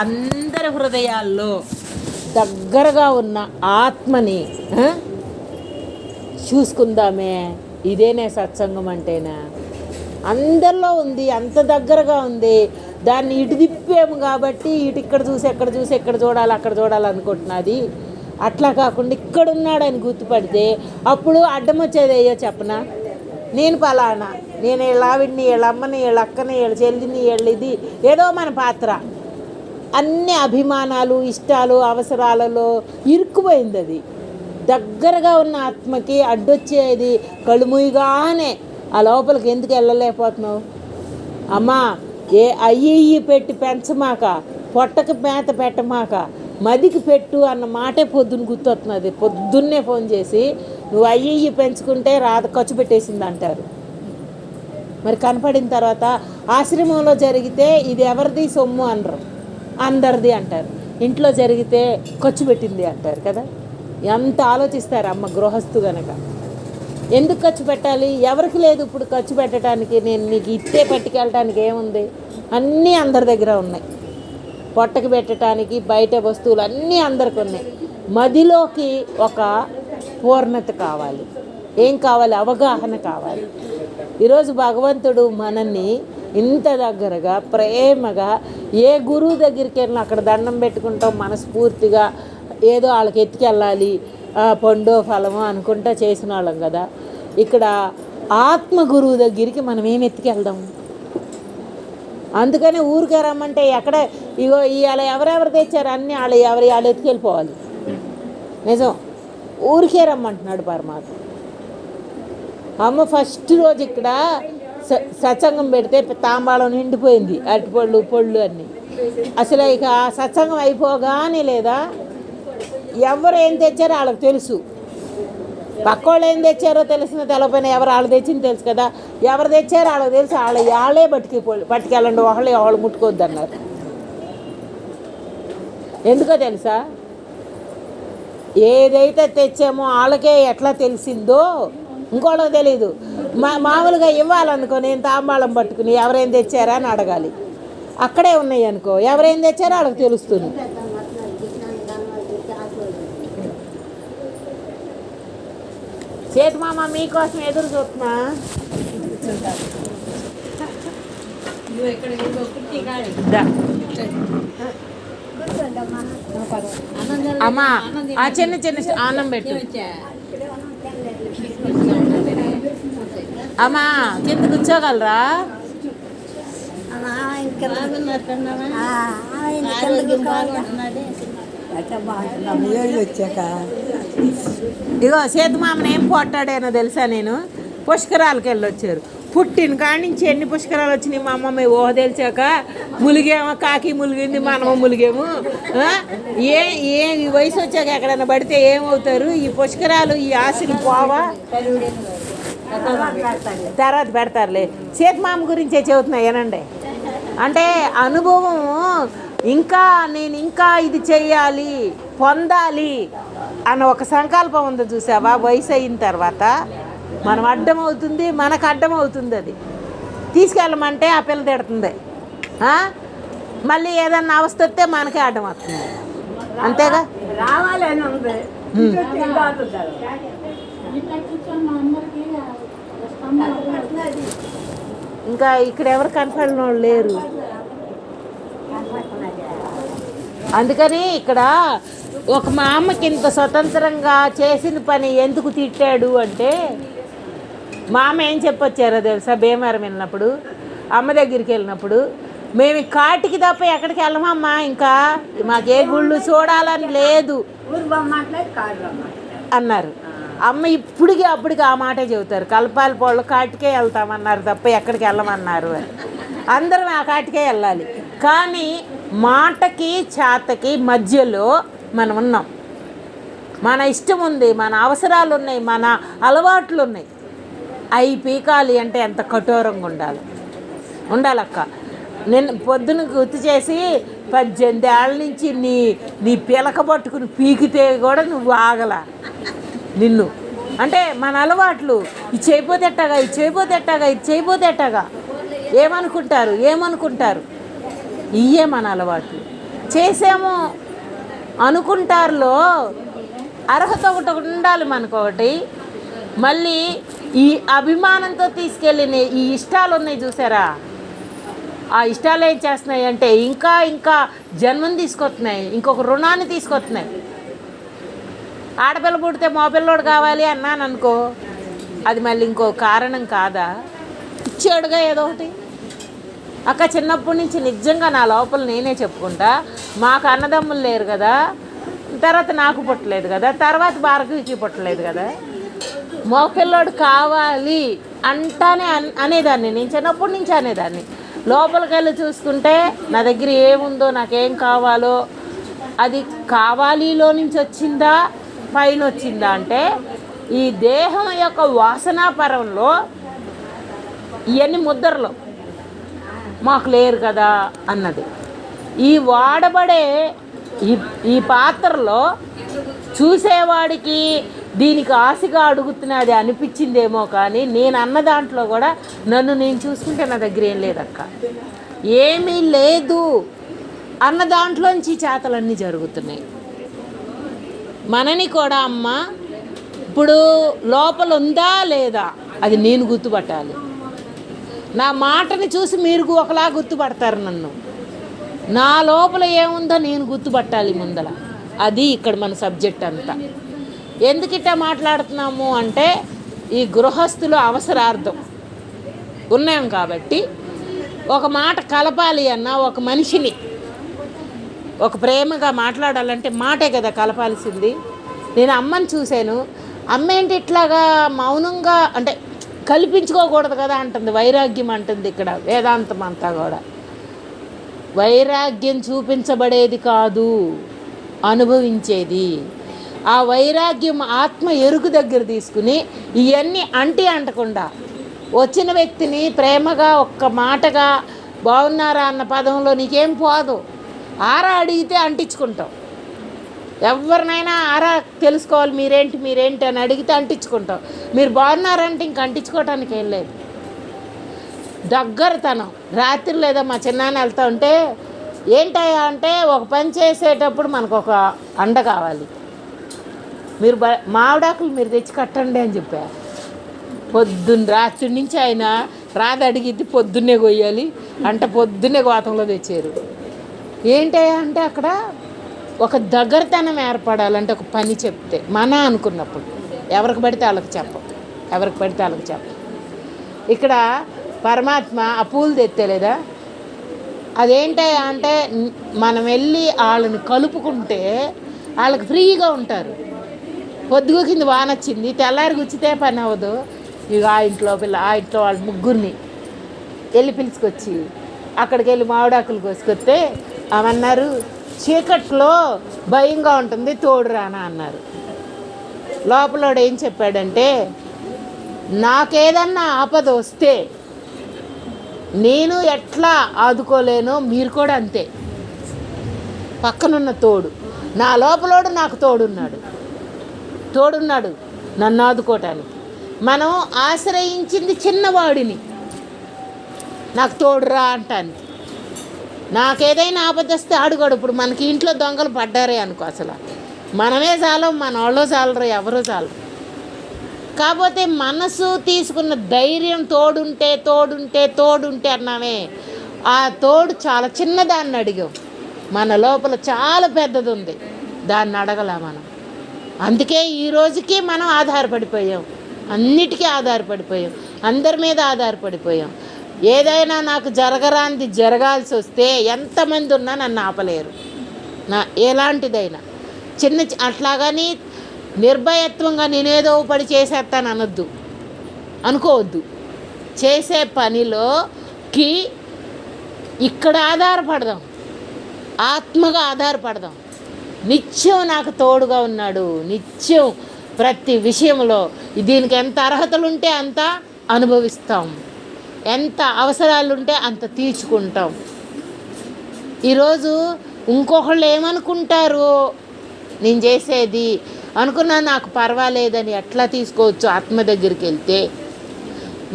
అందరి హృదయాల్లో దగ్గరగా ఉన్న ఆత్మని చూసుకుందామే. ఇదేనే సత్సంగం అంటేనా? అందరిలో ఉంది, అంత దగ్గరగా ఉంది. దాన్ని ఇటు తిప్పాము కాబట్టి ఇటు ఇక్కడ చూసి ఎక్కడ చూసి ఎక్కడ చూడాలి అక్కడ చూడాలనుకుంటున్నది. అట్లా కాకుండా ఇక్కడున్నాడని గుర్తుపడితే అప్పుడు అడ్డం వచ్చేది అయ్యో చెప్పనా, నేను పలానా, నేను వీళ్ళ ఆవిడ్ని, వీళ్ళ అమ్మని, వీళ్ళ అక్కని, వీళ్ళ చెల్లిని, వీళ్ళ ఇది ఏదో మన పాత్ర. అన్ని అభిమానాలు, ఇష్టాలు, అవసరాలలో ఇరుక్కుపోయింది. అది దగ్గరగా ఉన్న ఆత్మకి అడ్డొచ్చేది. కళ్ళు మూయగానే ఆ లోపలికి ఎందుకు వెళ్ళలేకపోతున్నావు? అమ్మా ఏ అయ్యి పెట్టి పెంచమాక, పొట్టకి మేత పెట్టమాక, మదికి పెట్టు అన్న మాటే పొద్దున్న గుర్తొస్తున్నది. పొద్దున్నే ఫోన్ చేసి నువ్వు అయ్యి పెంచుకుంటే రాత ఖర్చు పెట్టేసింది అంటారు. మరి కనపడిన తర్వాత ఆశ్రమంలో జరిగితే ఇది ఎవరిది సొమ్ము అనరు, అందరిది అంటారు. ఇంట్లో జరిగితే ఖర్చు పెట్టింది అంటారు కదా. ఎంత ఆలోచిస్తారు అమ్మ గృహస్థు కనుక. ఎందుకు ఖర్చు పెట్టాలి? ఎవరికి లేదు ఇప్పుడు ఖర్చు పెట్టడానికి. నేను నీకు ఇట్టే పట్టుకెళ్ళటానికి ఏముంది? అన్నీ అందరి దగ్గర ఉన్నాయి. పొట్టకి పెట్టడానికి బయట వస్తువులు అన్నీ అందరికి ఉన్నాయి. మదిలోకి ఒక పూర్ణత కావాలి. ఏం కావాలి? అవగాహన కావాలి. ఈరోజు భగవంతుడు మనల్ని ఇంత దగ్గరగా ప్రేమగా ఏ గురువు దగ్గరికి వెళ్ళినా అక్కడ దండం పెట్టుకుంటాం మనస్ఫూర్తిగా. ఏదో వాళ్ళకి ఎత్తుకెళ్ళాలి పండో ఫలమో అనుకుంటా చేసిన వాళ్ళం కదా. ఇక్కడ ఆత్మ గురువు దగ్గరికి మనం ఏం ఎత్తుకెళ్దాం? అందుకని ఊరికే రమ్మంటే ఎక్కడ ఇగో ఇవాళ ఎవరెవరు తెచ్చారు అన్నీ వాళ్ళు ఎత్తుకెళ్ళిపోవాలి. నిజం, ఊరికే రమ్మంటున్నాడు పరమాత్మ. అమ్మ ఫస్ట్ రోజు ఇక్కడ సత్సంగం పెడితే తాంబాళం నిండిపోయింది, అరటిపళ్ళు పళ్ళు అన్నీ. అసలు ఇక సత్సంగం అయిపోగానే లేదా ఎవరు ఏం తెచ్చారో వాళ్ళకి తెలుసు. పక్కోళ్ళు ఏం తెచ్చారో తెలిసిన తెలపైన ఎవరు వాళ్ళు తెచ్చింది తెలుసు కదా. ఎవరు తెచ్చారో వాళ్ళకి తెలుసు. వాళ్ళే పట్టుకెళ్ళండి, వాళ్ళు ముట్టుకోవద్దు అన్నారు. ఎందుకో తెలుసా? ఏదైతే తెచ్చామో వాళ్ళకే ఎట్లా తెలిసిందో ఇంకోళ్ళకి తెలీదు. మామూలుగా ఇవ్వాలనుకో నేను తాంబాళం పట్టుకుని ఎవరేం తెచ్చారా అని అడగాలి. అక్కడే ఉన్నాయి అనుకో ఎవరేం తెచ్చారో వాళ్ళకి తెలుస్తుంది. చేతి మామ మీకోసం ఎదురు చూస్తున్నా. అమ్మా ఆ చిన్న చిన్న అన్నం పెట్టు. అమ్మా కింద కూర్చోగలరా? ఇగో సేతుమామని ఏం పోట్టాడేనో తెలుసా? నేను పుష్కరాలకు వెళ్ళొచ్చారు. పుట్టిన కాడి నుంచి ఎన్ని పుష్కరాలు వచ్చినాయి మా అమ్మమ్మ ఊహ తెలిసాక. ములిగేమో, కాకి ములిగింది, మనము ములిగేము. ఏ వయసు వచ్చాక ఎక్కడైనా పడితే ఏమవుతారు? ఈ పుష్కరాలు ఈ ఆశలు పోవా? తర్వాత పెడతారులే. సేతుమామ గురించే చెబుతున్నా ఏనండి. అంటే అనుభవం నేను ఇంకా ఇది చెయ్యాలి, పొందాలి అన్న ఒక సంకల్పం ఉంది చూసావా? వయసు అయిన తర్వాత మనం అడ్డమవుతుంది, మనకు అడ్డమవుతుంది. అది తీసుకెళ్ళమంటే ఆ పిల్ల తిడుతుంది. మళ్ళీ ఏదన్నా అవస్థ వస్తే మనకే అడ్డం వస్తుంది. అంతేగా? ఇంకా ఇక్కడ ఎవరు కనపడిన వాళ్ళు లేరు. అందుకని ఇక్కడ ఒక మా అమ్మకి ఇంత స్వతంత్రంగా చేసిన పని ఎందుకు తిట్టాడు అంటే, మా అమ్మ ఏం చెప్పొచ్చారో తెలుసా? భీమవరం వెళ్ళినప్పుడు, అమ్మ దగ్గరికి వెళ్ళినప్పుడు, మేము కాటికి తప్ప ఎక్కడికి వెళ్ళమమ్మా, ఇంకా మాకే గుళ్ళు చూడాలని లేదు అన్నారు. అమ్మ అప్పటికి ఆ మాటే చెబుతారు. కలపాలి పొళ్ళు కాటికే వెళ్తామన్నారు తప్ప ఎక్కడికి వెళ్ళమన్నారు అని. అందరం ఆ కాటికే వెళ్ళాలి. కానీ మాటకి చేతకి మధ్యలో మనం ఉన్నాం. మన ఇష్టం ఉంది, మన అవసరాలు ఉన్నాయి, మన అలవాట్లు ఉన్నాయి. అవి పీకాలి అంటే ఎంత కఠోరంగా ఉండాలక్క. నేను పొద్దున గుర్తు చేసి 18 ఏళ్ళ నుంచి నీ పిలక పట్టుకుని పీకితే కూడా నువ్వు ఆగల. నిన్ను అంటే మన అలవాట్లు ఇది చేయపోతే ఎట్టాగా ఏమనుకుంటారు ఇయ్యే మన అలవాట్లు. చేసాము అనుకుంటారులో అర్హత ఒకటి ఉండాలి మనకొకటి. మళ్ళీ ఈ అభిమానంతో తీసుకెళ్ళిన ఈ ఇష్టాలు ఉన్నాయి చూసారా, ఆ ఇష్టాలు ఏం చేస్తున్నాయి అంటే ఇంకా ఇంకా జన్మని తీసుకొస్తున్నాయి, ఇంకొక రుణాన్ని తీసుకొస్తున్నాయి. ఆడపిల్ల పుడితే మగపిల్లోడు కావాలి అన్నాను అనుకో, అది మళ్ళీ ఇంకో కారణం కాదా? ఇచ్చాడుగా ఏదో ఒకటి. అక్క చిన్నప్పటి నుంచి నిజంగా నా లోపల నేనే చెప్పుకుంటా, మాకు అన్నదమ్ములు లేరు కదా, తర్వాత నాకు పుట్టలేదు కదా, తర్వాత భార్గవికి పుట్టలేదు కదా, మగపిల్లోడు కావాలి అంటానే అనేదాన్ని. నేను చిన్నప్పటి నుంచి అనేదాన్ని. లోపలికి వెళ్ళి చూసుకుంటే నా దగ్గర ఏముందో, నాకేం కావాలో, అది కావాలిలో నుంచి వచ్చిందా పైన వచ్చిందా అంటే ఈ దేహం యొక్క వాసనాపరంలో ఇవన్నీ ముద్రలు మాకు లేరు కదా అన్నది. ఈ వాడబడే ఈ పాత్రలో చూసేవాడికి దీనికి ఆశగా అడుగుతున్నది అనిపించిందేమో, కానీ నేను అన్న దాంట్లో కూడా నన్ను నేను చూసుకుంటే నా దగ్గర ఏం లేదక్క, ఏమీ లేదు అన్న దాంట్లోంచి చేతలన్నీ జరుగుతున్నాయి. మనని కూడా అమ్మ ఇప్పుడు లోపల ఉందా లేదా అది నేను గుర్తుపట్టాలి. నా మాటని చూసి మీరు ఒకలా గుర్తుపడతారు నన్ను. నా లోపల ఏముందో నేను గుర్తుపట్టాలి ముందల. అది ఇక్కడ మన సబ్జెక్ట్ అంతా. ఎందుకిట్ట మాట్లాడుతున్నాము అంటే ఈ గృహస్థులు అవసరార్థం ఉన్నాం కాబట్టి ఒక మాట కలపాలి అన్న, ఒక మనిషిని ఒక ప్రేమగా మాట్లాడాలంటే మాటే కదా కలపాల్సింది. నేను అమ్మని చూశాను, అమ్మ ఏంటి ఇట్లాగా మౌనంగా అంటే కల్పించుకోకూడదు కదా అంటుంది, వైరాగ్యం అంటుంది. ఇక్కడ వేదాంతం అంతా కూడా వైరాగ్యం చూపించబడేది కాదు, అనుభవించేది. ఆ వైరాగ్యం ఆత్మ ఎరుకు దగ్గర తీసుకుని ఇవన్నీ అంటకుండా వచ్చిన వ్యక్తిని ప్రేమగా ఒక్క మాటగా బాగున్నారా అన్న పదంలో నీకేం పోదు. ఆరా అడిగితే అంటించుకుంటాం. ఎవరినైనా ఆరా తెలుసుకోవాలి, మీరేంటి అని అడిగితే అంటించుకుంటాం. మీరు బాగున్నారంటే ఇంక అంటించుకోవటానికి ఏం లేదు. దగ్గరతనం. రాత్రి లేదా మా చిన్నాన్న వెళ్తూ ఉంటే ఏంటయ్యా అంటే ఒక పని చేసేటప్పుడు మనకు ఒక అండ కావాలి, మీరు మామిడాకులు మీరు తెచ్చి కట్టండి అని చెప్పా. రాత్రి నుంచి ఆయన రాదు అడిగిద్ది, పొద్దున్నే కొయ్యాలి అంటే పొద్దున్నే గోతంలో తెచ్చారు. ఏంటయ్యా అంటే అక్కడ ఒక దగ్గరతనం ఏర్పడాలంటే ఒక పని చెప్తే మన అనుకున్నప్పుడు ఎవరికి పడితే వాళ్ళకి చెప్పం. ఇక్కడ పరమాత్మ ఆ పూలు తెత్తలేదా, అదేంటయ్యా అంటే మనం వెళ్ళి వాళ్ళని కలుపుకుంటే వాళ్ళకి ఫ్రీగా ఉంటారు. పొద్దుగు కింద వానొచ్చింది, తెల్లారి గుచ్చితే పని అవ్వదు. ఇక ఆ ఇంట్లో వాళ్ళ ముగ్గురిని వెళ్ళి పిలుచుకొచ్చి అక్కడికి వెళ్ళి మామిడాకులు కోసుకొస్తే అవన్నారు చీకట్లో భయంగా ఉంటుంది తోడు రానా అన్నారు. లోపలోడు ఏం చెప్పాడంటే నాకేదన్నా ఆపద వస్తే నేను ఎట్లా ఆదుకోలేనో మీరు కూడా అంతే. పక్కనున్న తోడు నా లోపలోడు నాకు తోడున్నాడు నన్ను ఆదుకోవటానికి. మనం ఆశ్రయించింది చిన్నవాడిని నాకు తోడురా అంటానికి. నాకేదైనా ఆపద వస్తే అడుగడు. ఇప్పుడు మనకి ఇంట్లో దొంగలు పడ్డారే అనుకో, అసలు మనమే చాలం, మన వాళ్ళు చాలరు, ఎవరూ చాలరు. కాకపోతే మనసు తీసుకున్న ధైర్యం తోడుంటే అన్నామే, ఆ తోడు చాలా చిన్నదాన్ని అడిగాం. మన లోపల చాలా పెద్దది ఉంది, దాన్ని అడగలా మనం. అందుకే ఈ రోజుకి మనం ఆధారపడిపోయాం, అన్నిటికీ ఆధారపడిపోయాం, అందరి మీద ఆధారపడిపోయాం. ఏదైనా నాకు జరగరాంది జరగాల్సి వస్తే ఎంతమంది ఉన్నా నన్ను ఆపలేరు. ఎలాంటిదైనా అట్లాగని నిర్భయత్వంగా నేనేదో పడి చేసేస్తాను అనుకోవద్దు. చేసే పనిలోకి ఇక్కడ ఆధారపడదాం, ఆత్మగా ఆధారపడదాం. నిత్యం నాకు తోడుగా ఉన్నాడు, నిత్యం ప్రతి విషయంలో. దీనికి ఎంత అర్హతలు ఉంటే అంత అనుభవిస్తాం, ఎంత అవసరాలు ఉంటే అంత తీర్చుకుంటాం. ఈరోజు ఇంకొకళ్ళు ఏమనుకుంటారు నేను చేసేది అనుకున్నా నాకు పర్వాలేదని ఎట్లా తీసుకోవచ్చు. ఆత్మ దగ్గరికి వెళ్తే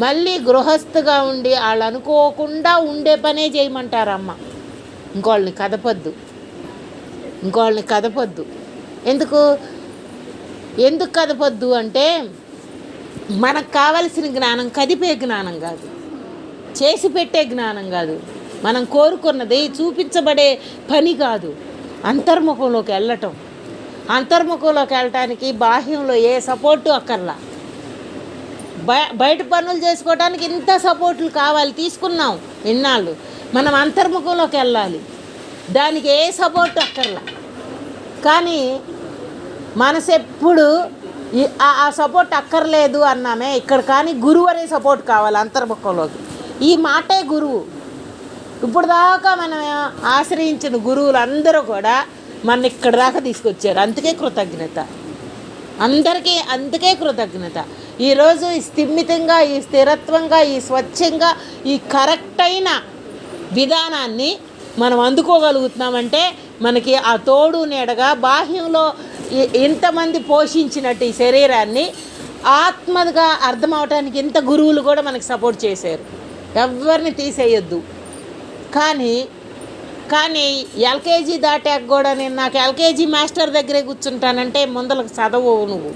మళ్ళీ గృహస్థగా ఉండి వాళ్ళు అనుకోకుండా ఉండే పనే చేయమంటారమ్మ. ఇంకోళ్ళని కదపద్దు. ఇంకోళ్ళని కదపొద్దు. ఎందుకు ఎందుకు కదపొద్దు అంటే మనకు కావలసిన జ్ఞానం కదిపే జ్ఞానం కాదు, చేసి పెట్టే జ్ఞానం కాదు, మనం కోరుకున్నది చూపించబడే పని కాదు. అంతర్ముఖంలోకి వెళ్ళటం, అంతర్ముఖంలోకి వెళ్ళటానికి బాహ్యంలో ఏ సపోర్టు అక్కర్లా. బయట పనులు చేసుకోవడానికి ఇంత సపోర్ట్లు కావాలి, తీసుకున్నాం ఇన్నాళ్ళు. మనం అంతర్ముఖంలోకి వెళ్ళాలి, దానికి ఏ సపోర్టు అక్కర్లా. కానీ మనసు ఎప్పుడు ఆ సపోర్ట్ అక్కర్లేదు అన్నామే ఇక్కడ. కానీ గురువు అనే సపోర్ట్ కావాలి అంతర్ముఖంలోకి. ఈ మాటే గురువు. ఇప్పుడు దాకా మనం ఆశ్రయించిన గురువులు అందరూ కూడా మన ఇక్కడ దాకా తీసుకొచ్చారు. అందుకే కృతజ్ఞత అందరికీ, అందుకే కృతజ్ఞత. ఈరోజు ఈ స్థిమితంగా, ఈ స్థిరత్వంగా, ఈ స్వచ్ఛంగా, ఈ కరెక్ట్ అయిన విధానాన్ని మనం అందుకోగలుగుతున్నామంటే మనకి ఆ తోడు నీడగా బాహ్యంలో ఇంతమంది పోషించినట్టు ఈ శరీరాన్ని ఆత్మగా అర్థమవటానికి ఇంత గురువులు కూడా మనకి సపోర్ట్ చేశారు. ఎవరిని తీసేయొద్దు. కానీ ఎల్కేజీ దాటాక కూడా నేను నాకు ఎల్కేజీ మాస్టర్ దగ్గరే కూర్చుంటానంటే ముందలకు చదవవు నువ్వు.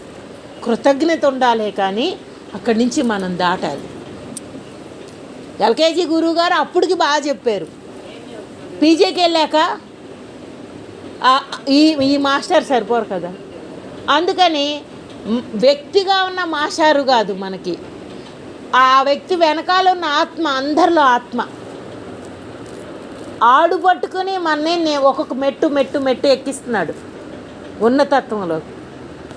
కృతజ్ఞత ఉండాలి, కానీ అక్కడి నుంచి మనం దాటాలి. ఎల్కేజీ గురువు గారు అప్పటికి బాగా చెప్పారు. పీజీకి వెళ్ళాక ఈ మాస్టర్ సరిపోరు కదా. అందుకని వ్యక్తిగా ఉన్న మాస్టారు కాదు మనకి, ఆ వ్యక్తి వెనకాల ఉన్న ఆత్మ, అందరిలో ఆత్మ ఆడు పట్టుకుని మనని ఒక్కొక్క మెట్టు మెట్టు మెట్టు ఎక్కిస్తున్నాడు ఉన్నతత్వంలో.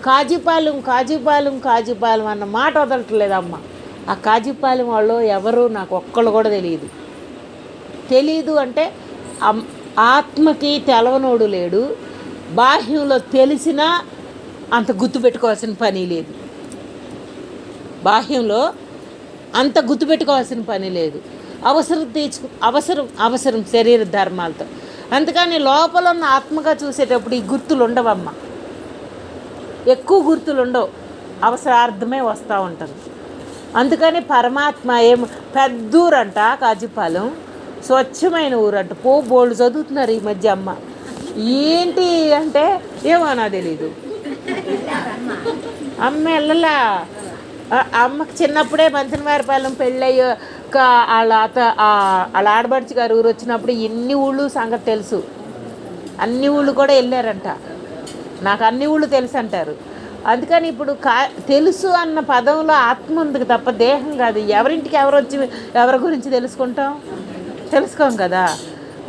కాజీపాలెం కాజీపాలెం కాజీపాలెం అన్న మాట వదలట్లేదమ్మ. ఆ కాజీపాలెం వాళ్ళు ఎవరు నాకు ఒక్కళ్ళు కూడా తెలియదు అంటే ఆత్మకి తెలవనోడు లేడు. బాహ్యంలో తెలిసినా అంత గుర్తుపెట్టుకోవాల్సిన పని లేదు. బాహ్యంలో అంత గుర్తుపెట్టుకోవాల్సిన పని లేదు. అవసరం శరీర ధర్మాలతో. అందుకని లోపల ఉన్న ఆత్మగా చూసేటప్పుడు ఈ గుర్తులు ఉండవమ్మ, ఎక్కువ గుర్తులు ఉండవు, అవసరార్థమే వస్తూ ఉంటుంది. అందుకని పరమాత్మ పెద్ద ఊరంట కాజీపాలెం, స్వచ్ఛమైన ఊరంట. బోల్డ్ చదువుతున్నారు ఈ మధ్య. అమ్మ ఏంటి అంటే ఏమో నాకు తెలీదు. అమ్మ వెళ్ళలా. అమ్మకి చిన్నప్పుడే మంచనవారిపాలెం పెళ్ళయ్యో వాళ్ళ ఆడబడిచి గారు ఊరు వచ్చినప్పుడు ఎన్ని ఊళ్ళు సంగతి తెలుసు. అన్ని ఊళ్ళు కూడా వెళ్ళారంట. నాకు అన్ని ఊళ్ళు తెలుసు అంటారు. అందుకని ఇప్పుడు తెలుసు అన్న పదంలో ఆత్మ ఉంది తప్ప దేహం కాదు. ఎవరింటికి ఎవరి గురించి తెలుసుకోం కదా.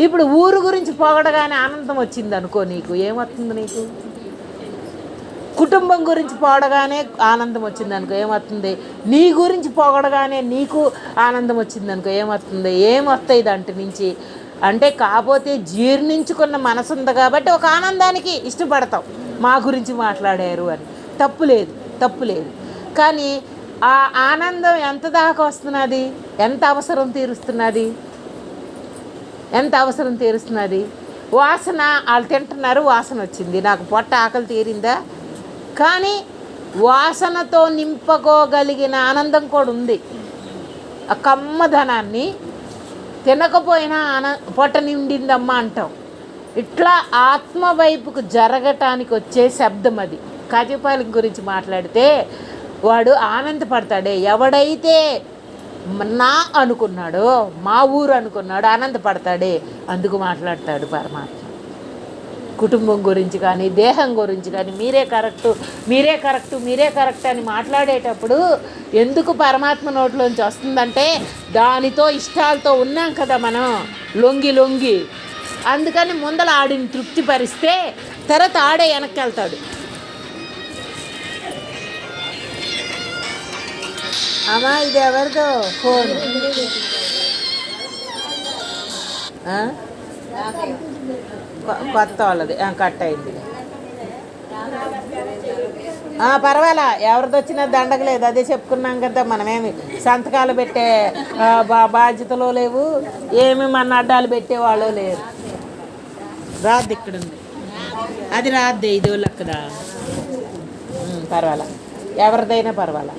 ఇప్పుడు ఊరు గురించి పొగడగానే ఆనందం వచ్చింది అనుకో, నీకు ఏమవుతుంది? నీకు కుటుంబం గురించి పొగడగానే ఆనందం వచ్చింది అనుకో, ఏమవుతుంది? నీ గురించి పొగడగానే నీకు ఆనందం వచ్చింది అనుకో, ఏమవుతుంది? ఏమొస్తాయి దాంట్ నుంచి అంటే? కాకపోతే జీర్ణించుకున్న మనసు ఉంది కాబట్టి ఒక ఆనందానికి ఇష్టపడతాం, మా గురించి మాట్లాడారు అని. తప్పు లేదు. కానీ ఆ ఆనందం ఎంత దాకా వస్తున్నది? ఎంత అవసరం తీరుస్తున్నది? వాసన వాళ్ళు తింటున్నారు, వాసన వచ్చింది, నాకు పొట్ట ఆకలి తీరిందా? కానీ వాసనతో నింపుకోగలిగిన ఆనందం కూడా ఉంది. ఆ కమ్మధనాన్ని తినకపోయినా పొట్ట నిండిందమ్మా అంటాం. ఇట్లా ఆత్మ వైపుకు జరగటానికి వచ్చే శబ్దం అది. కాజీపాలెం గురించి మాట్లాడితే వాడు ఆనందపడతాడే. ఎవడైతే నా అనుకున్నాడో, మా ఊరు అనుకున్నాడో ఆనందపడతాడే. అందుకు మాట్లాడతాడు పరమాత్మ. కుటుంబం గురించి కానీ, దేహం గురించి కానీ, మీరే కరెక్ట్ అని మాట్లాడేటప్పుడు ఎందుకు పరమాత్మ నోట్లోంచి వస్తుందంటే దానితో ఇష్టాలతో ఉన్నాం కదా మనం, లొంగి. అందుకని ముందల ఆడిని తృప్తిపరిస్తే తర్వాత ఆడే వెనక్కి వెళ్తాడు. అమ్మా ఇది ఎవరిదో ఫోన్? కొత్త వాళ్ళది, కట్ అయింది. పర్వాలా, ఎవరిది వచ్చినా దండగలేదు. అదే చెప్పుకున్నాం కదా, మనమేమి సంతకాలు పెట్టే బాధ్యతలో లేవు, ఏమి మన అడ్డాలు పెట్టేవాళ్ళు లేరు. రాద్ది ఇక్కడ ఉంది, అది రాద్ది, ఇది లక్కదా. పర్వాలా, ఎవరిదైనా పర్వాలా.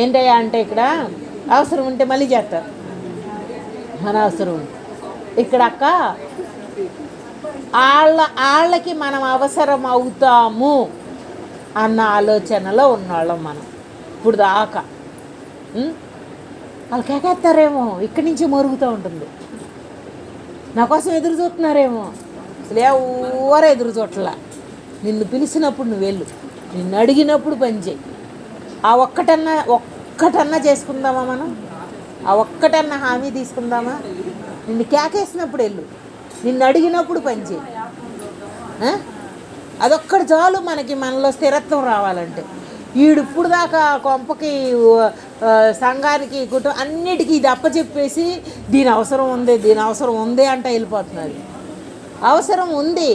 ఏంటయ్యా అంటే ఇక్కడ అవసరం ఉంటే మళ్ళీ చేస్తారు, మన అవసరం ఉంటే. ఇక్కడ అక్క వాళ్ళకి మనం అవసరం అవుతాము అన్న ఆలోచనలో ఉన్నవాళ్ళం మనం ఇప్పుడు దాకా. వాళ్ళు కేకేస్తారేమో, ఇక్కడి నుంచి మరుగుతూ ఉంటుంది. నా కోసం ఎదురు చూస్తున్నారేమో, అసలు ఎవరు ఎదురు చూడలా. నిన్ను పిలిచినప్పుడు నువ్వు వెళ్ళు, నిన్ను అడిగినప్పుడు పని చేయి. ఆ ఒక్కటన్నా చేసుకుందామా మనం? ఆ ఒక్కటన్నా హామీ తీసుకుందామా? నిన్ను కేకేసినప్పుడు వెళ్ళు, నిన్ను అడిగినప్పుడు పని చేయి. అదొక్కటి చాలు మనకి, మనలో స్థిరత్వం రావాలంటే. ఇప్పుడు దాకా కొంపకి సంఘానికి అన్నిటికీ ఇది అప్పచెప్పేసి దీని అవసరం ఉంది అంటే వెళ్ళిపోతున్నారు. అవసరం ఉంది,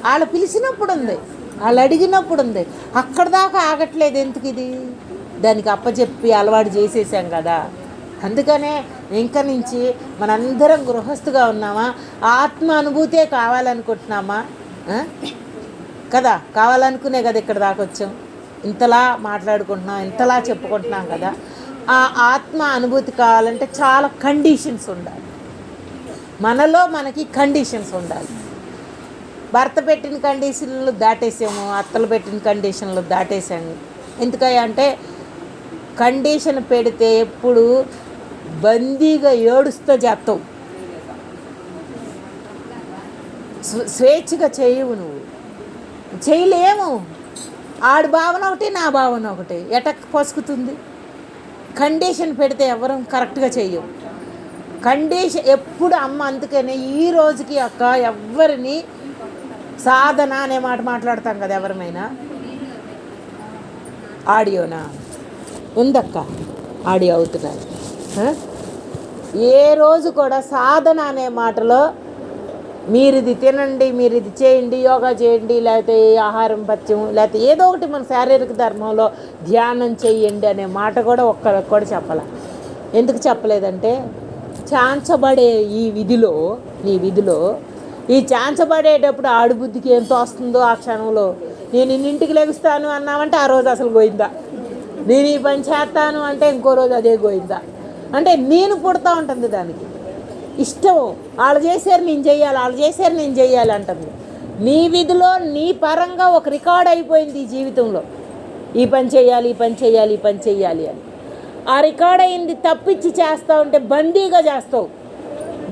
వాళ్ళు పిలిచినప్పుడు ఉంది, వాళ్ళు అడిగినప్పుడు ఉంది. అక్కడ దాకా ఆగట్లేదు. ఎందుకు ఇది? దానికి అప్పచెప్పి అలవాటు చేసేసాం కదా. అందుకనే ఇంక నుంచి మనందరం గృహస్థుగా ఉన్నామా, ఆత్మ అనుభూతే కావాలనుకుంటున్నామా కదా? కావాలనుకునే కదా ఇక్కడ దాకా వచ్చాం. ఇంతలా మాట్లాడుకుంటున్నాం, ఇంతలా చెప్పుకుంటున్నాం కదా. ఆ ఆత్మ అనుభూతి కావాలంటే చాలా కండిషన్స్ ఉండాలి. మనలో మనకి కండిషన్స్ ఉండాలి. భర్త పెట్టిన కండిషన్లు దాటేసాము, అత్తలు పెట్టిన కండిషన్లు దాటేసాము. ఎందుకయ్యా అంటే కండిషన్ పెడితే ఎప్పుడు బందీగా ఏడుస్తూ చేస్తావు, స్వేచ్ఛగా చేయవు. నువ్వు చేయలేము. ఆడి భావన ఒకటి, నా భావన ఒకటి, ఎటక్ పొసుకుతుంది. కండిషన్ పెడితే ఎవరు కరెక్ట్గా చెయ్యవు. కండిషన్ ఎప్పుడు అమ్మ. అందుకనే ఈ రోజుకి అక్క ఎవరిని సాధన అనే మాట మాట్లాడతాం కదా, ఎవరమైనా ఆడియోనా ఉందక్క, ఆడియో అవుతున్నారు. ఏ రోజు కూడా సాధన అనే మాటలో మీరు ఇది తినండి, మీరు ఇది చేయండి, యోగా చేయండి, లేకపోతే ఆహారం పథ్యం, లేకపోతే ఏదో ఒకటి మన శారీరక ధర్మంలో ధ్యానం చేయండి అనే మాట కూడా ఒక్కరికి కూడా చెప్పాల. ఎందుకు చెప్పలేదంటే చాంచబడే ఈ విధిలో ఈ చాంచబడేటప్పుడు ఆడుబుద్ధికి ఏం తోస్తుందో ఆ క్షణంలో, నేను ఇన్నింటికి లెగుస్తాను అన్నామంటే ఆ రోజు అసలు గోయిందా. నేను ఈ పని చేస్తాను అంటే ఇంకో రోజు అదే గోయిందా. అంటే నేను పుడతా ఉంటుంది దానికి ఇష్టం. వాళ్ళు చేశారు నేను చెయ్యాలి, వాళ్ళు చేశారు నేను చెయ్యాలి అంటుంది. నీ విధిలో నీ పరంగా ఒక రికార్డ్ అయిపోయింది ఈ జీవితంలో. ఈ పని చేయాలి, ఈ పని చేయాలి, ఈ పని చెయ్యాలి అని. ఆ రికార్డ్ అయింది తప్పించి చేస్తూ ఉంటే బందీగా చేస్తావు,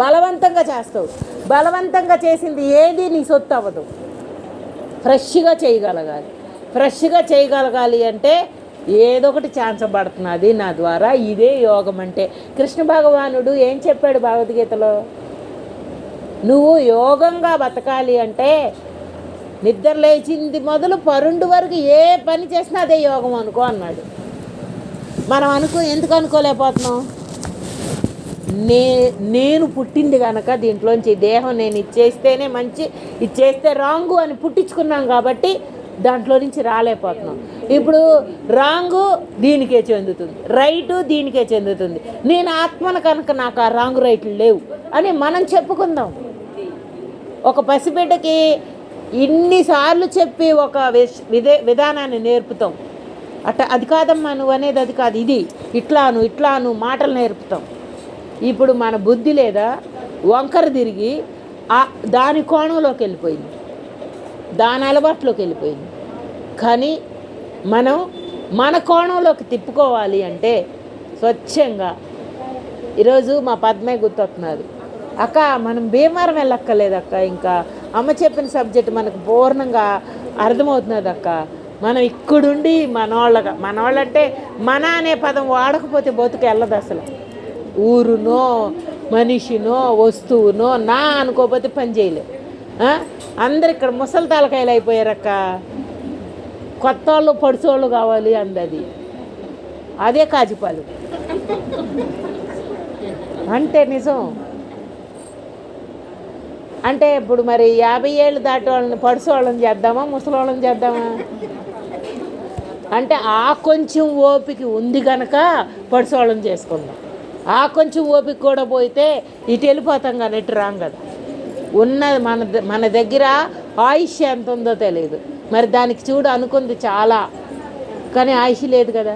బలవంతంగా చేస్తావు. బలవంతంగా చేసింది ఏది నీ సొత్తు అవ్వదు. ఫ్రెష్గా చేయగలగాలి అంటే ఏదో ఒకటి చాంచబడుతున్నది నా ద్వారా. ఇదే యోగం అంటే. కృష్ణ భగవానుడు ఏం చెప్పాడు భగవద్గీతలో? నువ్వు యోగంగా బతకాలి అంటే నిద్ర లేచింది మొదలు పరుండు వరకు ఏ పని చేసినా అదే యోగం అనుకో అన్నాడు. మనం ఎందుకు అనుకోలేకపోతున్నాం? నేను పుట్టింది కనుక దీంట్లోంచి దేహం నేను ఇచ్చేస్తేనే మంచి, ఇచ్చేస్తే రాంగు అని పుట్టించుకున్నాం కాబట్టి దాంట్లో నుంచి రాలేకపోతున్నాం. ఇప్పుడు రాంగు దీనికే చెందుతుంది, రైటు దీనికే చెందుతుంది. నేను ఆత్మను కనుక నాకు ఆ రాంగు రైట్లు లేవు అని మనం చెప్పుకుందాం. ఒక పసిబిడ్డకి ఇన్నిసార్లు చెప్పి ఒక విధానాన్ని నేర్పుతాం. అది కాదమ్మా నువ్వు అనేది, అది కాదు, ఇది ఇట్లాను మాటలు నేర్పుతాం. ఇప్పుడు మన బుద్ధి లేదా వంకర తిరిగి దాని కోణంలోకి వెళ్ళిపోయింది, దాని అలవాట్లోకి వెళ్ళిపోయింది. కానీ మనం మన కోణంలోకి తిప్పుకోవాలి అంటే స్వచ్ఛంగా. ఈరోజు మా పద్మయ్య గుర్తొస్తున్నారు. అక్క మనం భీమవరం వెళ్ళక్కర్లేదు అక్క, ఇంకా అమ్మ చెప్పిన సబ్జెక్ట్ మనకు పూర్ణంగా అర్థమవుతున్నది అక్క. మనం ఇక్కడుండి మనవాళ్ళంటే మన అనే పదం వాడకపోతే బతుకు వెళ్ళదు అసలు. ఊరునో మనిషినో వస్తువునో నా అనుకోకపోతే పని చేయలే. అందరు ఇక్కడ ముసలి తలకాయలు అయిపోయారక్క. కొత్త వాళ్ళు పడుచోళ్ళు కావాలి అందది. అదే కాజిపాలు అంటే నిజం. అంటే ఇప్పుడు మరి 50 ఏళ్ళు దాటి వాళ్ళని పడుచోళ్ళని చేద్దామా, ముసలోళ్ళని చేద్దామా? అంటే ఆ కొంచెం ఓపిక ఉంది కనుక పడుచోళ్ళని చేసుకుందాం. ఆ కొంచెం ఓపిక కూడా పోతే ఇటు వెళ్ళిపోతాం కానీ ఇటు రాం కదా. ఉన్నది మన దగ్గర ఆయుష్ ఎంత ఉందో తెలియదు. మరి దానికి చూడు అనుకుంది చాలా, కానీ ఆయుష్ లేదు కదా.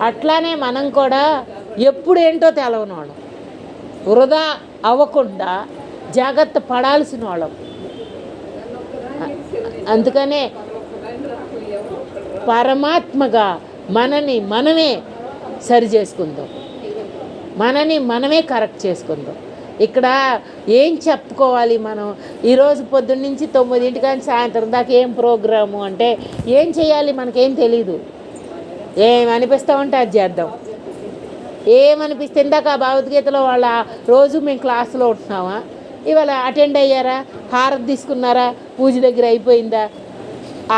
అట్లానే మనం కూడా ఎప్పుడు ఏంటో తెలవని వాళ్ళం, వృధా అవ్వకుండా జాగ్రత్త పడాల్సిన వాళ్ళం. అందుకనే పరమాత్మగా మనమే సరి చేసుకుందాం, మనమే కరెక్ట్ చేసుకుందాం. ఇక్కడ ఏం చెప్పుకోవాలి మనం? ఈరోజు పొద్దున్న నుంచి 9 కానీ సాయంత్రం దాకా ఏం ప్రోగ్రాము అంటే ఏం చేయాలి మనకేం తెలీదు. ఏమనిపిస్తామంటే అది చేద్దాం. ఏమనిపిస్తే ఇందాక ఆ భగవద్గీతలో వాళ్ళ రోజు మేము క్లాసులో ఉంటున్నామా, ఇవాళ అటెండ్ అయ్యారా, హారతి తీసుకున్నారా, పూజ దగ్గర అయిపోయిందా?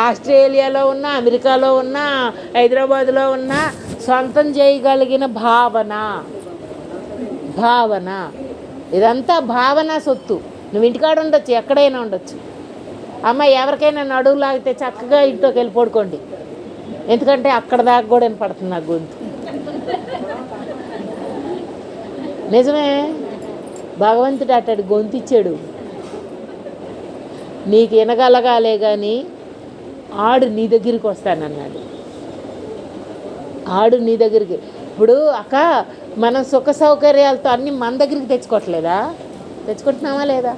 ఆస్ట్రేలియాలో ఉన్నా, అమెరికాలో ఉన్నా, హైదరాబాద్లో ఉన్నా సొంతం చేయగలిగిన భావన ఇదంతా భావన సొత్తు. నువ్వు ఇంటికాడ ఉండొచ్చు, ఎక్కడైనా ఉండొచ్చు. అమ్మ ఎవరికైనా నడువు లాగితే చక్కగా ఇంట్లోకి వెళ్ళి పడుకోండి, ఎందుకంటే అక్కడ దాకా కూడా వినపడుతుంది నాకు గొంతు. నిజమే, భగవంతుడు అట్టడి గొంతు ఇచ్చాడు. నీకు వినగలగాలే కానీ ఆడు నీ దగ్గరికి వస్తానన్నాడు. ఆడు నీ దగ్గరికి. ఇప్పుడు అక్క మనం సుఖ సౌకర్యాలతో అన్నీ మన దగ్గరికి తెచ్చుకుంటున్నామా లేదా?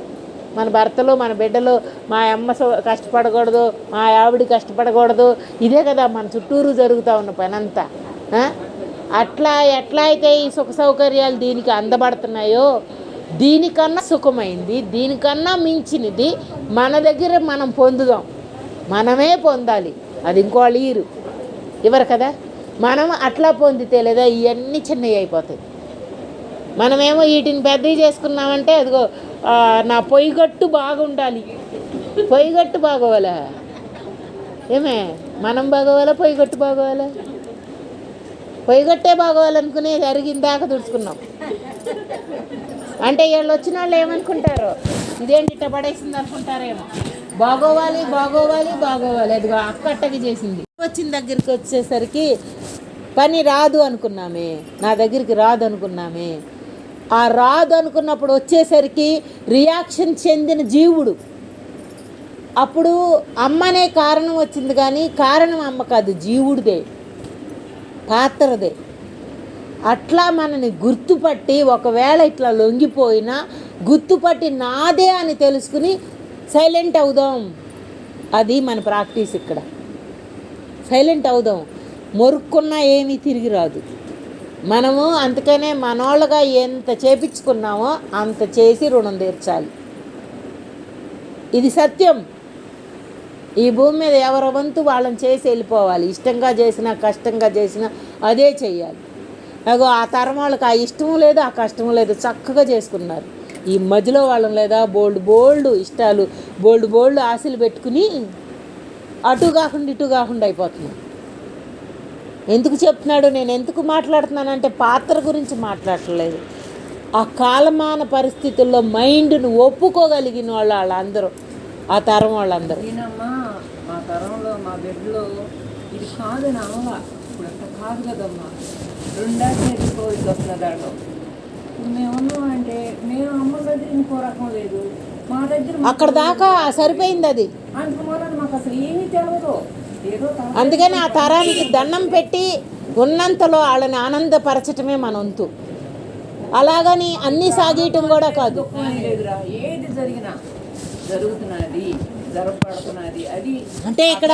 మన భర్తలు, మన బిడ్డలు, మా అమ్మ కష్టపడకూడదు, మా ఆవిడ కష్టపడకూడదు, ఇదే కదా మన చుట్టూరు జరుగుతూ ఉన్న పని అంతా. ఎట్లా అయితే ఈ సుఖ సౌకర్యాలు దీనికి అందబడుతున్నాయో, దీనికన్నా సుఖమైంది, దీనికన్నా మించినది మన దగ్గర మనం పొందుదాం. మనమే పొందాలి, అది ఇంకోళ్ళు ఇవ్వరు కదా. మనం అట్లా పొందితే లేదా ఇవన్నీ చిన్నవి అయిపోతాయి. మనమేమో వీటిని పెద్దవి చేసుకున్నామంటే అదిగో నా పొయ్యిగట్టు బాగుండాలి, పొయ్యిగట్టు బాగోవాలా? ఏమే మనం బాగోవాలా, పొయ్యిగట్టు బాగోవాలా? పొయ్యిగట్టే బాగోవాలనుకునేది అరిగిందాక తుడుచుకున్నాం అంటే వీళ్ళు వచ్చిన వాళ్ళు ఏమనుకుంటారు, ఇదేంటి ఇట్ట పడేసింది అనుకుంటారేమో. బాగోవాలి అదిగో అక్కట్టకి చేసింది. వచ్చిన దగ్గరికి వచ్చేసరికి పని రాదు అనుకున్నామే, నా దగ్గరికి రాదు అనుకున్నామే. ఆ రాదు అనుకున్నప్పుడు వచ్చేసరికి రియాక్షన్ చెందిన జీవుడు. అప్పుడు అమ్మనే కారణం వచ్చింది, కానీ కారణం అమ్మ కాదు, జీవుడిదే, పాత్రదే. అట్లా మనని గుర్తుపట్టి ఒకవేళ ఇట్లా లొంగిపోయినా గుర్తుపట్టి నాదే అని తెలుసుకుని సైలెంట్ అవుదాం. అది మన ప్రాక్టీస్. ఇక్కడ సైలెంట్ అవుదాం. మొరుక్కున్నా ఏమీ తిరిగి రాదు. మనము అందుకనే మనోళ్ళగా ఎంత చేపించుకున్నామో అంత చేసి రుణం తీర్చాలి. ఇది సత్యం. ఈ భూమి మీద ఎవరి వంతు వాళ్ళని చేసి వెళ్ళిపోవాలి. ఇష్టంగా చేసినా కష్టంగా చేసినా అదే చెయ్యాలి. అగో ఆ తరం వాళ్ళకి ఆ ఇష్టము లేదు, ఆ కష్టము లేదు, చక్కగా చేసుకున్నారు. ఈ మధ్యలో వాళ్ళం లేదా బోల్డ్ ఇష్టాలు, బోల్డ్ ఆశలు పెట్టుకుని అటు కాకుండా అయిపోతున్నాం. ఎందుకు చెప్తున్నాడు, నేను ఎందుకు మాట్లాడుతున్నానంటే పాత్ర గురించి మాట్లాడట్లేదు. ఆ కాలమాన పరిస్థితుల్లో మైండ్ను ఒప్పుకోగలిగిన వాళ్ళందరూ, ఆ తరం వాళ్ళందరూ. మా తరంలో మా బిడ్డలో ఇది కాదు నా అమ్మ, ఇప్పుడు అంత కాదు కదమ్మా, రెండాకి ఎదుర్కోవాల్సి వస్తున్న దాంట్లో. మేమన్నాం అంటే మేము అమ్మ దగ్గర ఇంకో రకం లేదు, మా దగ్గర అక్కడ దాకా సరిపోయింది. అది అందుకు మొదలు మాకు అసలు ఏమీ తెలియదు. అందుకని ఆ తరానికి దండం పెట్టి ఉన్నంతలో వాళ్ళని ఆనందపరచటమే మన వంతు. అలాగని అన్నీ సాగీయటం కూడా కాదు. లేదురా, ఏది జరిగినా జరుగుతున్నది, జరగబడుతున్నది. అది అంటే ఇక్కడ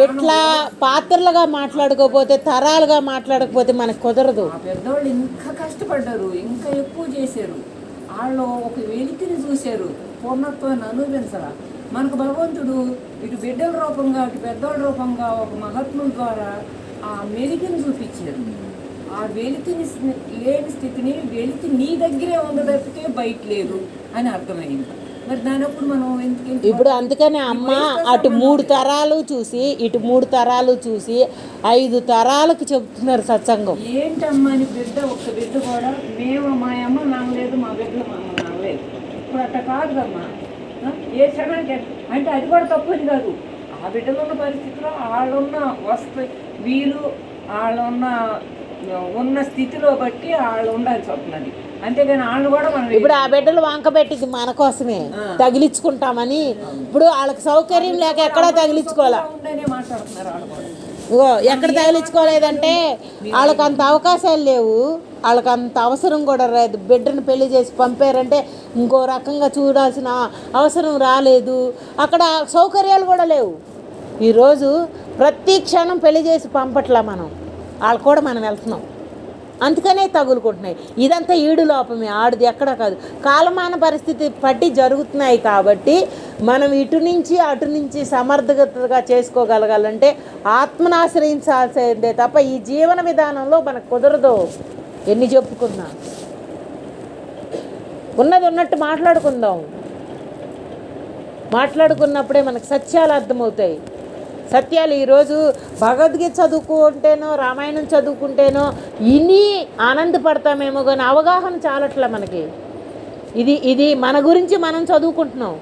ఎట్లా పాత్రలుగా మాట్లాడుకోకపోతే, తరాలుగా మాట్లాడకపోతే మనకు కుదరదు. ఆ పెద్దవాళ్ళు ఇంకా కష్టపడ్డారు, ఇంకా ఎక్కువ చేశారు. వాళ్ళు ఒక వెలితిని చూశారు, పూర్ణత్వాన్ని అనుభవించాల. మనకు భగవంతుడు ఇటు బిడ్డల రూపంగా ఇటు పెద్దవాళ్ళ రూపంగా ఒక మహాత్ముల ద్వారా ఆ మెలికిని చూపించారు. ఆ వెలితిని లేని స్థితిని, వెలితి నీ దగ్గరే ఉంది తప్పితే బయట లేదు అని అర్థమైంది. మరి దానప్పుడు మనం ఇప్పుడు అందుకనే అమ్మ అటు 3 తరాలు చూసి ఇటు 3 తరాలు చూసి 5 తరాలకు చెబుతున్నారు సత్సంగం. ఏంటమ్మా అని బిడ్డ ఒక్క బిడ్డ కూడా మేము మా అమ్మ నానలేదు, మా బిడ్డలు మా అమ్మ నానలేదు. ఇప్పుడు అట్ట కాదుదమ్మా, ఏ క్షణానికి అంటే అది కూడా తప్పని కాదు. ఆ బిడ్డలు ఉన్న పరిస్థితిలో వాళ్ళున్న వీళ్ళు ఉన్న స్థితిలో బట్టి వాళ్ళు ఉండాల్సి వస్తున్నది. అంతేగాని వాళ్ళు కూడా మనం ఇప్పుడు ఆ బిడ్డలు వంక పెట్టింది మన కోసమే, తగిలించుకుంటామని. ఇప్పుడు వాళ్ళకి సౌకర్యం లేక ఎక్కడా తగిలించుకోవాలా ఉండనే మాట్లాడుతున్నారు వాళ్ళు కూడా. ఇగో ఎక్కడ తగిలించుకోలేదంటే వాళ్ళకి అంత అవకాశాలు లేవు, వాళ్ళకి అంత అవసరం కూడా లేదు. బిడ్డను పెళ్లి చేసి పంపారంటే ఇంకో రకంగా చూడాల్సిన అవసరం రాలేదు. అక్కడ సౌకర్యాలు కూడా లేవు. ఈరోజు ప్రతి క్షణం పెళ్లి చేసి పంపట్లా మనం, వాళ్ళు కూడా మనం వెళ్తున్నాం, అందుకనే తగులుకుంటున్నాయి. ఇదంతా ఈడు లోపమే, ఆడిది ఎక్కడ కాదు. కాలమాన పరిస్థితి పట్టి జరుగుతున్నాయి కాబట్టి మనం ఇటు నుంచి అటు నుంచి సమర్థతగా చేసుకోగలగాలంటే ఆత్మను ఆశ్రయించాల్సిందే తప్ప ఈ జీవన విధానంలో మనకు కుదరదు. ఎన్ని చెప్పుకున్నా ఉన్నది ఉన్నట్టు మాట్లాడుకుందాం. మాట్లాడుకున్నప్పుడే మనకు సత్యాలు అర్థమవుతాయి. సత్యాలు ఈరోజు భగవద్గీత చదువుకుంటేనో రామాయణం చదువుకుంటేనో ఇని ఆనందపడతామేమో, కానీ అవగాహన చాలట్లా మనకి. ఇది మన గురించి మనం చదువుకుంటున్నాం.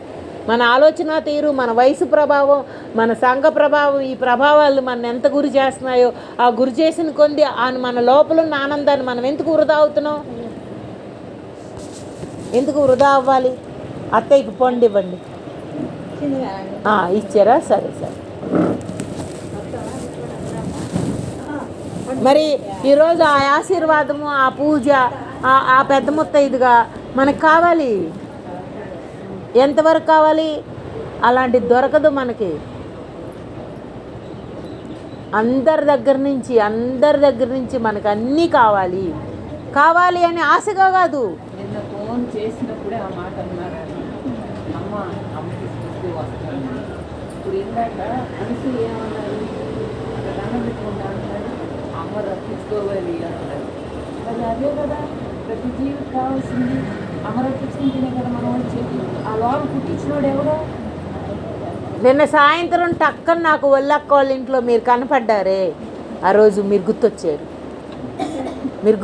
మన ఆలోచన తీరు, మన వయసు ప్రభావం, మన సంఘ ప్రభావం, ఈ ప్రభావాలు మన ఎంత గురి చేస్తున్నాయో ఆ గురి చేసిన కొంది మన లోపల ఉన్న ఆనందాన్ని మనం ఎందుకు వృధా అవుతున్నాం? ఎందుకు వృధా అవ్వాలి? అత్తయ్యకి పండు ఇవ్వండి. ఇచ్చారా? సరే సరే. మరి ఈరోజు ఆ ఆశీర్వాదము, ఆ పూజ, ఆ పెద్ద ముత్తైదుగా మనకు కావాలి. ఎంతవరకు కావాలి? అలాంటిది దొరకదు మనకి. అందరి దగ్గర నుంచి మనకు అన్నీ కావాలి అని ఆశగా కాదు. నిన్న ఫోన్ చేసినప్పుడే ఆ మాట అన్నారు, అమ్మకి స్ఫూర్తి వస్తుంది. ఇప్పుడు ఇందాక మనసు ఏమన్నారు, అక్కడ దండం పెట్టుకుంటా అన్నారు, అమ్మ రప్పించుకోవాలి అన్నారు. అది అదే కదా ప్రతి జీవికి కావాల్సింది. అమ్మ రప్పించుకుంటేనే కదా మనం వచ్చేది. ఆ లోపల పుట్టించినోడు ఎవరో. నిన్న సాయంత్రం టక్కన నాకు వల్లక్క వాళ్ళ ఇంట్లో మీరు కనపడ్డారే, ఆ రోజు మీరు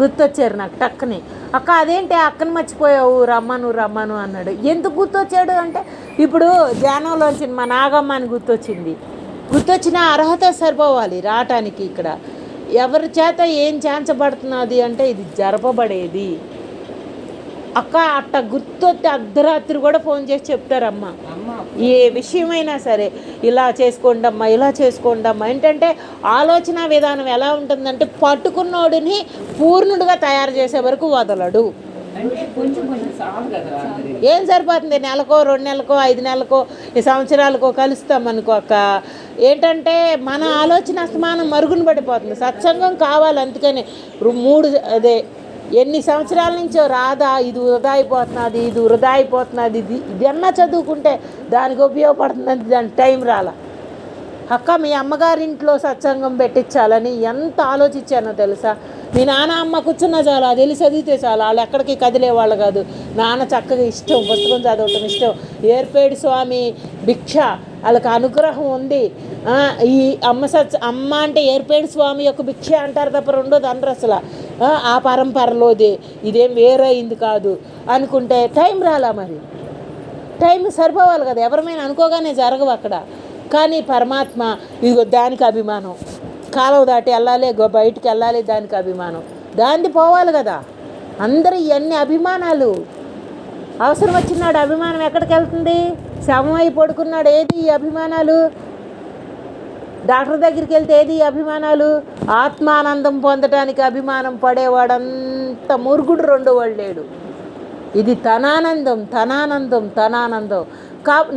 గుర్తొచ్చారు నాకు టక్కని. అక్క అదేంటి అక్కని మర్చిపోయావు, రమ్మను అన్నాడు. ఎందుకు గుర్తొచ్చాడు అంటే ఇప్పుడు ధ్యానంలోంచి మా నాగమ్మ అని గుర్తొచ్చిన అర్హత సరిపోవాలి రావటానికి. ఇక్కడ ఎవరి చేత ఏం చేయించబడుతున్నది అంటే ఇది జరపబడేది. అక్క అట్ట గుర్తొస్తే అర్ధరాత్రి కూడా ఫోన్ చేసి చెప్తారమ్మ, ఏ విషయమైనా సరే ఇలా చేసుకోండమ్మా ఏంటంటే ఆలోచన విధానం ఎలా ఉంటుందంటే పట్టుకున్నోడిని పూర్ణుడిగా తయారు చేసే వరకు వదలడు. ఏం సరిపోతుంది? నెలకో 2 నెలలకో 5 నెలలకో సంవత్సరాలకో కలుస్తాం అనుకో అక్క. ఏంటంటే మన ఆలోచన అస్తమానం మరుగున పడిపోతుంది. సత్సంగం కావాలి. అందుకని 3 ఎన్ని సంవత్సరాల నుంచో రాదా ఇది వృధా అయిపోతున్నది, ఇదన్నా చదువుకుంటే దానికి ఉపయోగపడుతుంది. దానికి టైం రాలా. అక్క మీ అమ్మగారింట్లో సత్సంగం పెట్టించాలని ఎంత ఆలోచించానో తెలుసా? మీ నాన్న అమ్మ కూర్చున్నా చాలు, అది వెళ్ళి చదివితే చాలు, వాళ్ళు ఎక్కడికి కదిలేవాళ్ళు కాదు. నాన్న చక్కగా ఇష్టం, పుస్తకం చదవటం ఇష్టం. ఏర్పేడు స్వామి భిక్ష, వాళ్ళకి అనుగ్రహం ఉంది. ఈ అమ్మ అంటే ఏర్పేడు స్వామి యొక్క భిక్ష అంటారు తప్ప రెండోది అనరు అసలు. ఆ పరంపరలోదే, ఇదేం వేరైంది కాదు అనుకుంటే టైం రాలా. మరి టైం సరిపోవాలి కదా. ఎవరమైనా అనుకోగానే జరగవు అక్కడ. కానీ పరమాత్మ ఇదిగో దానికి అభిమానం, కాలువ దాటి వెళ్ళాలి, బయటికి వెళ్ళాలి, దానికి అభిమానం, దాన్ని పోవాలి కదా. అందరూ ఇవన్నీ అభిమానాలు. అవసరం వచ్చినాడు అభిమానం ఎక్కడికి వెళ్తుంది? శమమై పడుకున్నాడు, ఏది ఈ అభిమానాలు? డాక్టర్ దగ్గరికి వెళ్తే ఏది ఈ అభిమానాలు? ఆత్మానందం పొందడానికి అభిమానం పడేవాడంత మురుగుడు రెండో వాడు లేడు. ఇది తనానందం.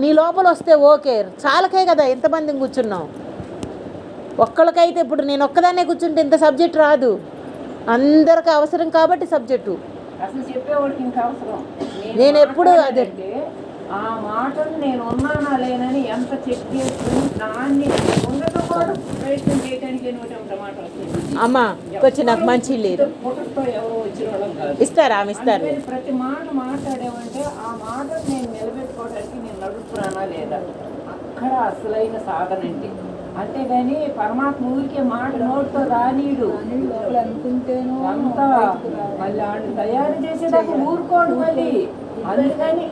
నీ లోపల వస్తే ఓకే, చాలకే కదా ఎంతమందిని కూర్చున్నాం. ఒక్కళ్ళకైతే ఇప్పుడు నేను ఒక్కదాన్నే కూర్చుంటే ఇంత సబ్జెక్ట్ రాదు. అందరికి అవసరం కాబట్టి సబ్జెక్టు. అసలు చెప్పేవాడికి ఇంకా అవసరం. నేను ఎప్పుడు అదే ఆ మాటను నేను ఉన్నానా లేనని ఎంత చెక్ చేసుకుని దాన్ని ఉండటం కూడా ప్రయత్నం చేయడానికి అమ్మ కొంచెం నాకు మంచి లేదు ఎవరో వచ్చిన వాళ్ళం కాదు. ఇస్తారా? ఆమె ఇస్తారు. ప్రతి మాట మాట్లాడేమంటే ఆ మాటను నేను నిలబెట్టుకోవడానికి నేను నడుపుతున్నానా లేదా, అక్కడ అసలైన సాధన ఏంటి. అంతేగాని పరమాత్మ ఊరికే మాట నోటితో రానీడు. అనుకుంటేనో అంతా మళ్ళీ వాళ్ళు తయారు చేసేదాకా ఊరుకోడు. మళ్ళీ అందుకని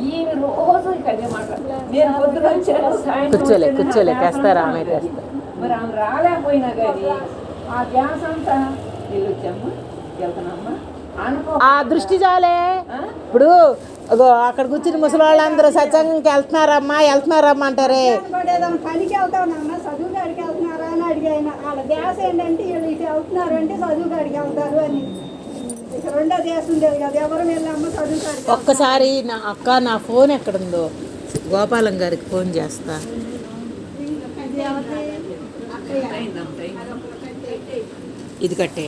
ఈ రోజు అదే మాట. నేను పొద్దున కూర్చోలే తెస్తారా? ఆమె మరి ఆమె రాలేకపోయినా కానీ ఆ ధ్యాస అంతా వెళ్ళొచ్చమ్మా, వెళ్తానమ్మా ఆ దృష్టి చాలే. ఇప్పుడు అగో అక్కడ కూర్చుని ముసలి వాళ్ళందరూ సత్సంగంకి వెళ్తున్నారమ్మా అంటారే. ఏదైనా పనికి వెళ్తావు నాన్న, చదువు కాడికి వెళ్తున్నారా అని అడిగాయన. వాళ్ళ ధ్యాస ఏంటంటే వీళ్ళు ఇటు వెళ్తున్నారు అంటే చదువు కాడికి వెళ్తారు అని. ఇక రెండో ధ్యాస ఉండేది కదా, ఎవరు వెళ్ళామో చదువు కాడికి. ఒక్కసారి నా ఫోన్ ఎక్కడుందో గోపాలం గారికి ఫోన్ చేస్తా. ఇది కట్టే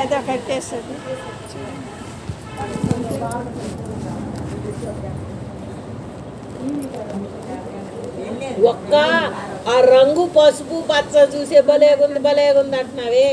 ఏదో కట్టేస్తుంది. ఒక్క ఆ రంగు పసుపు పచ్చ చూసే భలేగుంది అంటున్నావే.